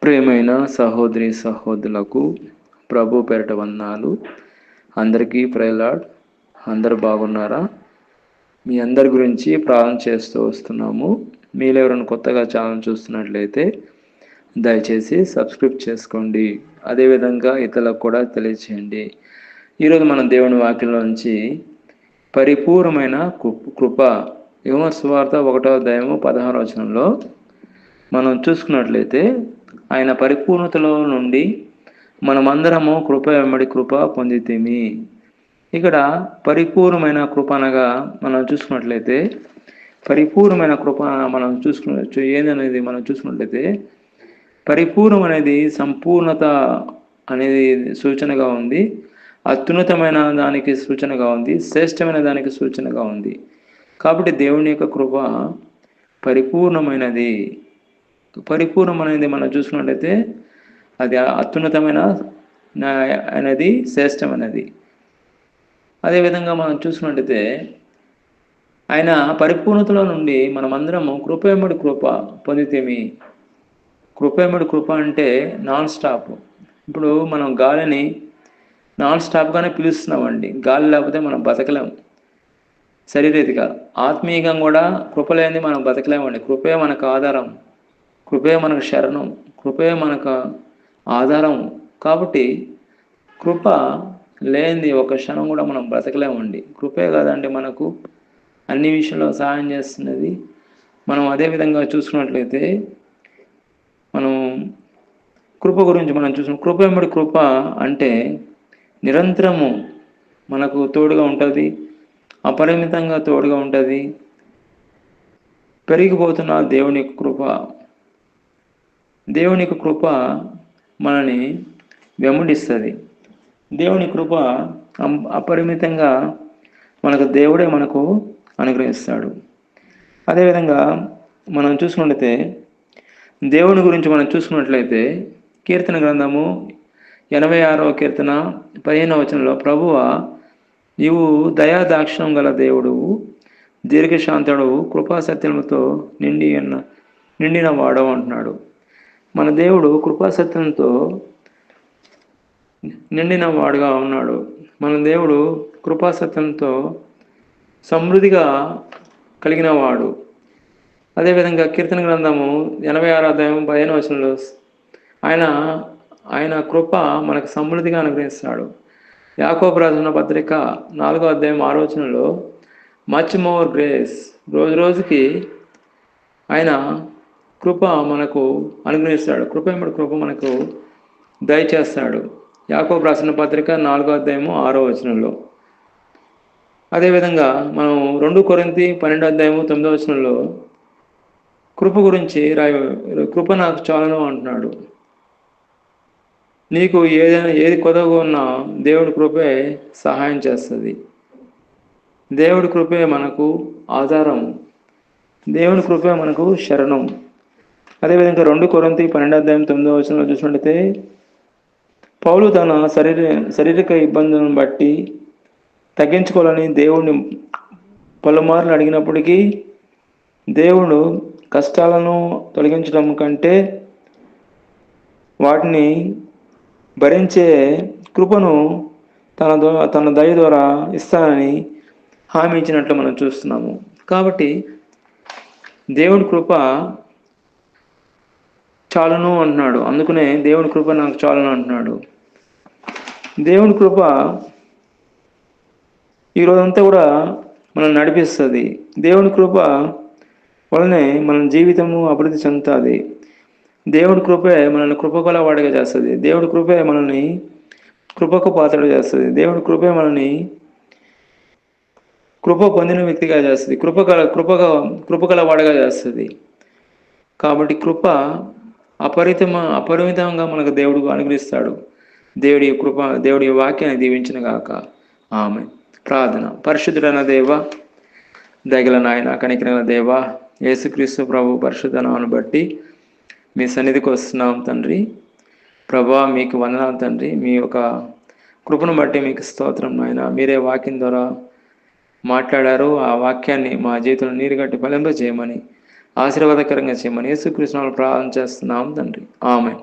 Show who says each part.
Speaker 1: ప్రియమైన సహోదరి సహోదరులకు ప్రభు పేరిట వందనాలు. అందరికీ ప్రైజ్ లార్డ్. అందరు బాగున్నారా? మీ అందరి గురించి ప్రార్థన చేస్తూ వస్తున్నాము. మీరు ఎవరైనా కొత్తగా ఛానల్ చూస్తున్నట్లయితే దయచేసి సబ్స్క్రైబ్ చేసుకోండి. అదేవిధంగా ఇతరులకు కూడా తెలియచేయండి. ఈరోజు మనం దేవుని వాక్యంలోంచి పరిపూర్ణమైన కృప యోహాను సువార్త 1వ అధ్యాయము 16వ వచనంలో మనం చూసుకున్నట్లయితే ఆయన పరిపూర్ణతలో నుండి మనమందరము కృప వెంబడి కృప పొందితిమి. ఇక్కడ పరిపూర్ణమైన కృప అనగా మనం చూసుకున్నట్లయితే పరిపూర్ణమైన కృప మనం ఏదనేది మనం చూసుకున్నట్లయితే పరిపూర్ణం అనేది సంపూర్ణత అనేది సూచనగా ఉంది, అత్యున్నతమైన దానికి సూచనగా ఉంది, శ్రేష్టమైన దానికి సూచనగా ఉంది. కాబట్టి దేవుని యొక్క కృప పరిపూర్ణమైనది. పరిపూర్ణమైనది మనం చూసుకున్నట్లయితే అది అత్యున్నతమైన అనేది శ్రేష్టమైనది. అదేవిధంగా మనం చూసుకున్నట్లయితే ఆయన పరిపూర్ణతలో నుండి మనమందరము కృప వెంబడి కృప పొందితేమి. కృప వెంబడి కృప అంటే నాన్ స్టాప్. ఇప్పుడు మనం గాలిని నాన్ స్టాప్గానే పిలుస్తున్నామండి. గాలి లేకపోతే మనం బతకలేం. శరీరీతిగా ఆత్మీయంగా కూడా కృప లేనిది మనం బతకలేమండి. కృపే మనకు ఆధారం, కృపే మనకు శరణం, కృపే మనకు ఆధారం. కాబట్టి కృప లేనిది ఒక క్షణం కూడా మనం బ్రతకలేమండి. కృపే కాదండి మనకు అన్ని విషయంలో సహాయం చేస్తున్నది. మనం అదేవిధంగా చూసుకున్నట్లయితే మనం కృప గురించి మనం చూసిన కృప వెంబడి కృప అంటే నిరంతరము మనకు తోడుగా ఉంటుంది, అపరిమితంగా తోడుగా ఉంటుంది. పెరిగిపోతున్న దేవుని కృప, దేవుని కృప మనని వెంబడిస్తుంది. దేవుని కృప అపరిమితంగా దేవుడే మనకు అనుగ్రహిస్తాడు. అదేవిధంగా మనం చూసుకున్నట్లయితే దేవుని గురించి మనం చూసుకున్నట్లయితే కీర్తన గ్రంథము 86వ కీర్తన 15వ వచనంలో ప్రభువా నీవు దయాదాక్షిణ్యం గల దేవుడువు, దీర్ఘశాంతుడవు, కృపాసత్యములతో నిండిన వాడవు అంటున్నాడు. మన దేవుడు కృపాసత్యంతో నిండిన వాడుగా ఉన్నాడు. మన దేవుడు కృపాసత్యంతో సమృద్ధిగా కలిగిన వాడు. అదేవిధంగా కీర్తన గ్రంథము 86వ అధ్యాయం 15వ వచనంలో ఆయన కృప మనకు సమృద్ధిగా అనుగ్రహిస్తాడు. యాకోబు రాసిన పత్రిక 4వ అధ్యాయం 6వ వచనంలో మచ్ మోర్ గ్రేస్, రోజు రోజుకి ఆయన కృప మనకు అనుగ్రహిస్తాడు. కృప కృప మనకు దయచేస్తాడు. యాకోబు రాసిన పత్రిక 4వ అధ్యాయము 6వ వచనంలో. అదేవిధంగా మనం 2 కొరింథీ 12వ అధ్యాయము 9వ వచనంలో కృప గురించి కృప నాకు చాలును అంటున్నాడు. నీకు ఏది కొదవగా ఉన్నా దేవుడి కృపే సహాయం చేస్తుంది. దేవుడి కృపే మనకు ఆధారం, దేవుని కృపే మనకు శరణం. అదేవిధంగా 2 కొరింథీ 12వ అధ్యాయం 9వ వచనంలో చూసినట్లయితే పౌలు తన శారీరక ఇబ్బందులను బట్టి తగ్గించుకోవాలని దేవుడిని పలుమార్లు అడిగినప్పటికీ దేవుడు కష్టాలను తొలగించడం కంటే వాటిని భరించే కృపను తన దయ ద్వారా ఇస్తానని హామీ ఇచ్చినట్లు మనం చూస్తున్నాము. కాబట్టి దేవుడి కృప చాలును అంటున్నాడు. అందుకనే దేవుడి కృప నాకు చాలును అంటున్నాడు. దేవుడి కృప ఈరోజంతా కూడా మనం నడిపిస్తుంది. దేవుడి కృప వలనే మన జీవితము అభివృద్ధి చెందుతుంది. దేవుడి కృపే మనల్ని కృపగల వాడిగా చేస్తుంది. దేవుడి కృపే మనల్ని కృపకు పాత్రలు చేస్తుంది. దేవుడి కృపే మనల్ని కృప పొందిన వ్యక్తిగా చేస్తుంది, కృపగల వాడిగా చేస్తుంది. కాబట్టి కృప అపరిమితంగా మనకు దేవుడు అనుగ్రహిస్తాడు. దేవుడి వాక్యాన్ని దీవించిన గాక. ఆమె ప్రార్థన. పరిశుద్ధుడైన దేవ, దయగల నాయన, కనికరైన దేవ, యేసుక్రీస్తు ప్రభు పరిశుద్ధ నామమును బట్టి మీ సన్నిధికి వస్తున్నాం తండ్రి. ప్రభా మీకు వందనాలు తండ్రి. మీ యొక్క కృపను బట్టి మీకు స్తోత్రం నాయన. మీరే వాక్యం ద్వారా మాట్లాడారు. ఆ వాక్యాన్ని మా జీవితంలో నీరు కట్టి ఫలింపజేయమని ఆశీర్వాదకరంగా చేయమని యేసుకృష్ణ ప్రార్థన చేస్తున్నాం తండ్రి. ఆమేన్.